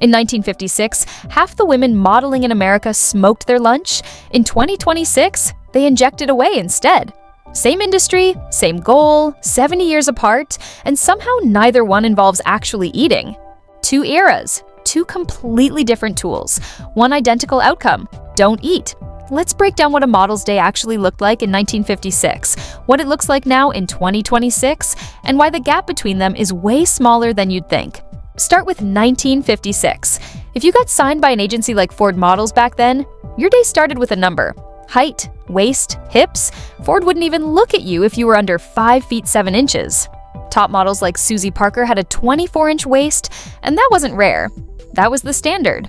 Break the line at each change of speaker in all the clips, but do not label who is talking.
In 1956, half the women modeling in America smoked their lunch. In 2026, they inject it away instead. Same industry, same goal, 70 years apart, and somehow neither one involves actually eating. Two eras, two completely different tools, one identical outcome: don't eat. Let's break down what a model's day actually looked like in 1956, what it looks like now in 2026, and why the gap between them is way smaller than you'd think. Start with 1956. If you got signed by an agency like Ford Models back then, your day started with a number. Height, waist, hips. Ford wouldn't even look at you if you were under 5 feet 7 inches. Top models like Susie Parker had a 24-inch waist, and that wasn't rare. That was the standard.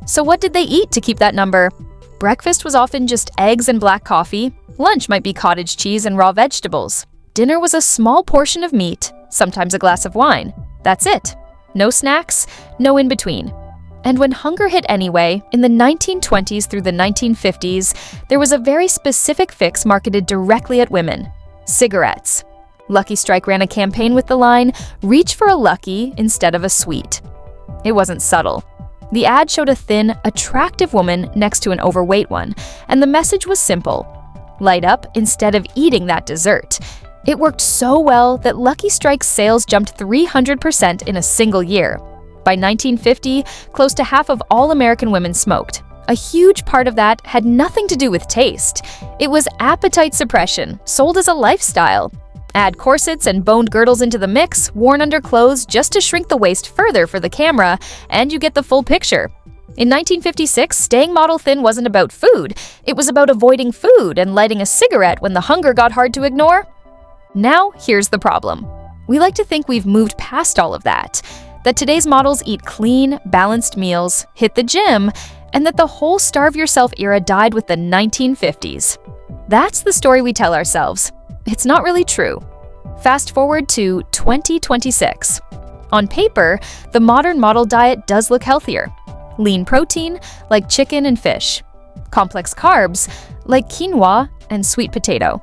So what did they eat to keep that number? Breakfast was often just eggs and black coffee. Lunch might be cottage cheese and raw vegetables. Dinner was a small portion of meat, sometimes a glass of wine. That's it. No snacks, no in-between. And when hunger hit anyway, in the 1920s through the 1950s, there was a very specific fix marketed directly at women: cigarettes. Lucky Strike ran a campaign with the line, "Reach for a Lucky instead of a sweet." It wasn't subtle. The ad showed a thin, attractive woman next to an overweight one, and the message was simple: light up instead of eating that dessert. It worked so well that Lucky Strike's sales jumped 300% in a single year. By 1950, close to half of all American women smoked. A huge part of that had nothing to do with taste. It was appetite suppression, sold as a lifestyle. Add corsets and boned girdles into the mix, worn under clothes just to shrink the waist further for the camera, and you get the full picture. In 1956, staying model thin wasn't about food. It was about avoiding food and lighting a cigarette when the hunger got hard to ignore. Now, here's the problem. We like to think we've moved past all of that today's models eat clean, balanced meals, hit the gym, and that the whole starve yourself era died with the 1950s. That's the story we tell ourselves. It's not really true. Fast forward to 2026. On paper, the modern model diet does look healthier. Lean protein, like chicken and fish. Complex carbs, like quinoa and sweet potato.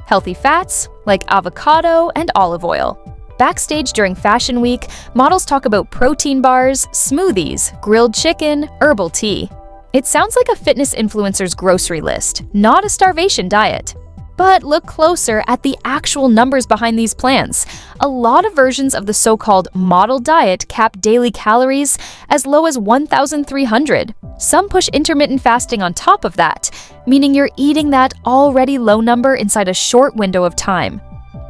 Healthy fats, like avocado and olive oil. Backstage during Fashion Week, models talk about protein bars, smoothies, grilled chicken, herbal tea. It sounds like a fitness influencer's grocery list, not a starvation diet. But look closer at the actual numbers behind these plans. A lot of versions of the so-called model diet cap daily calories as low as 1,300. Some push intermittent fasting on top of that, meaning you're eating that already low number inside a short window of time.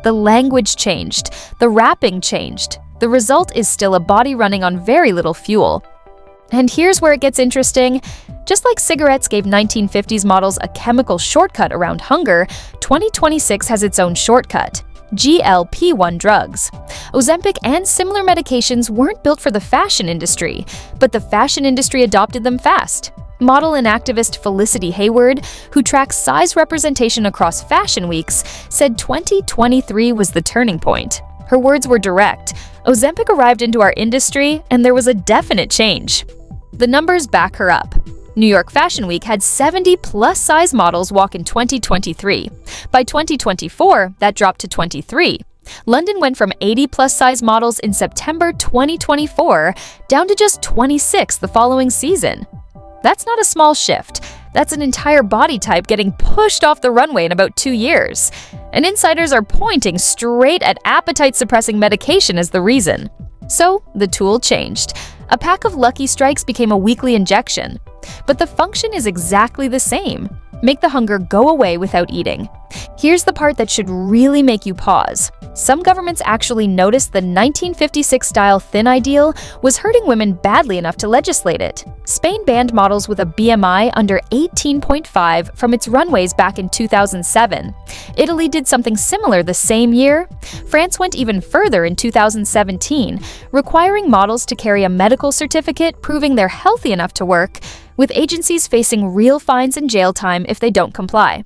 The language changed, the wrapping changed. The result is still a body running on very little fuel. And here's where it gets interesting. Just like cigarettes gave 1950s models a chemical shortcut around hunger, 2026 has its own shortcut: GLP-1 drugs. Ozempic and similar medications weren't built for the fashion industry, but the fashion industry adopted them fast. Model and activist Felicity Hayward, who tracks size representation across fashion weeks, said 2023 was the turning point. Her words were direct. Ozempic arrived into our industry, and there was a definite change. The numbers back her up. New York Fashion Week had 70 plus-size models walk in 2023. By 2024, that dropped to 23. London went from 80 plus-size models in September 2024 down to just 26 the following season. That's not a small shift. That's an entire body type getting pushed off the runway in about 2 years. And insiders are pointing straight at appetite-suppressing medication as the reason. So, the tool changed. A pack of Lucky Strikes became a weekly injection. But the function is exactly the same: make the hunger go away without eating. Here's the part that should really make you pause. Some governments actually noticed the 1956-style thin ideal was hurting women badly enough to legislate it. Spain banned models with a BMI under 18.5 from its runways back in 2007. Italy did something similar the same year. France went even further in 2017, requiring models to carry a medical certificate proving they're healthy enough to work, with agencies facing real fines and jail time if they don't comply.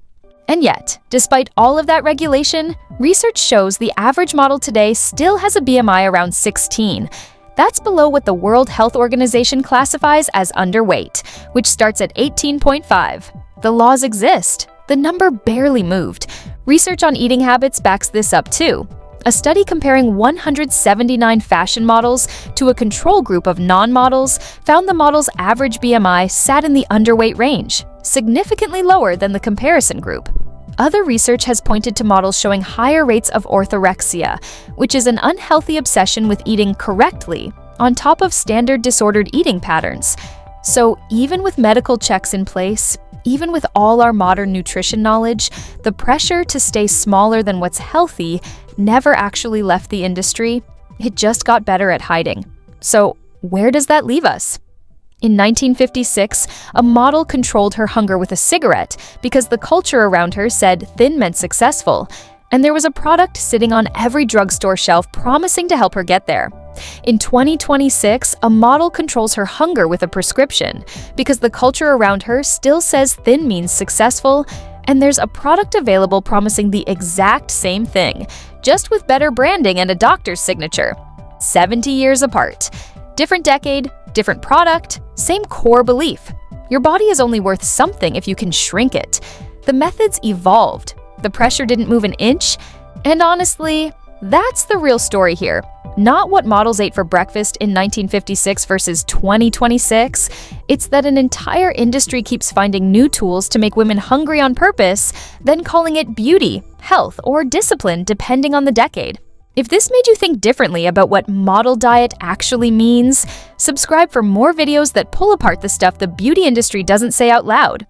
And yet, despite all of that regulation, research shows the average model today still has a BMI around 16. That's below what the World Health Organization classifies as underweight, which starts at 18.5. The laws exist. The number barely moved. Research on eating habits backs this up too. A study comparing 179 fashion models to a control group of non-models found the models' average BMI sat in the underweight range, significantly lower than the comparison group. Other research has pointed to models showing higher rates of orthorexia, which is an unhealthy obsession with eating correctly, on top of standard disordered eating patterns. So even with medical checks in place, even with all our modern nutrition knowledge, the pressure to stay smaller than what's healthy never actually left the industry. It just got better at hiding. So where does that leave us? In 1956, a model controlled her hunger with a cigarette because the culture around her said thin meant successful, and there was a product sitting on every drugstore shelf promising to help her get there. In 2026, a model controls her hunger with a prescription because the culture around her still says thin means successful, and there's a product available promising the exact same thing, just with better branding and a doctor's signature. 70 years apart. Different decade, different product, same core belief. Your body is only worth something if you can shrink it. The methods evolved. The pressure didn't move an inch. And honestly, that's the real story here. Not what models ate for breakfast in 1956 versus 2026. It's that an entire industry keeps finding new tools to make women hungry on purpose, then calling it beauty, health, or discipline depending on the decade. If this made you think differently about what model diet actually means, subscribe for more videos that pull apart the stuff the beauty industry doesn't say out loud.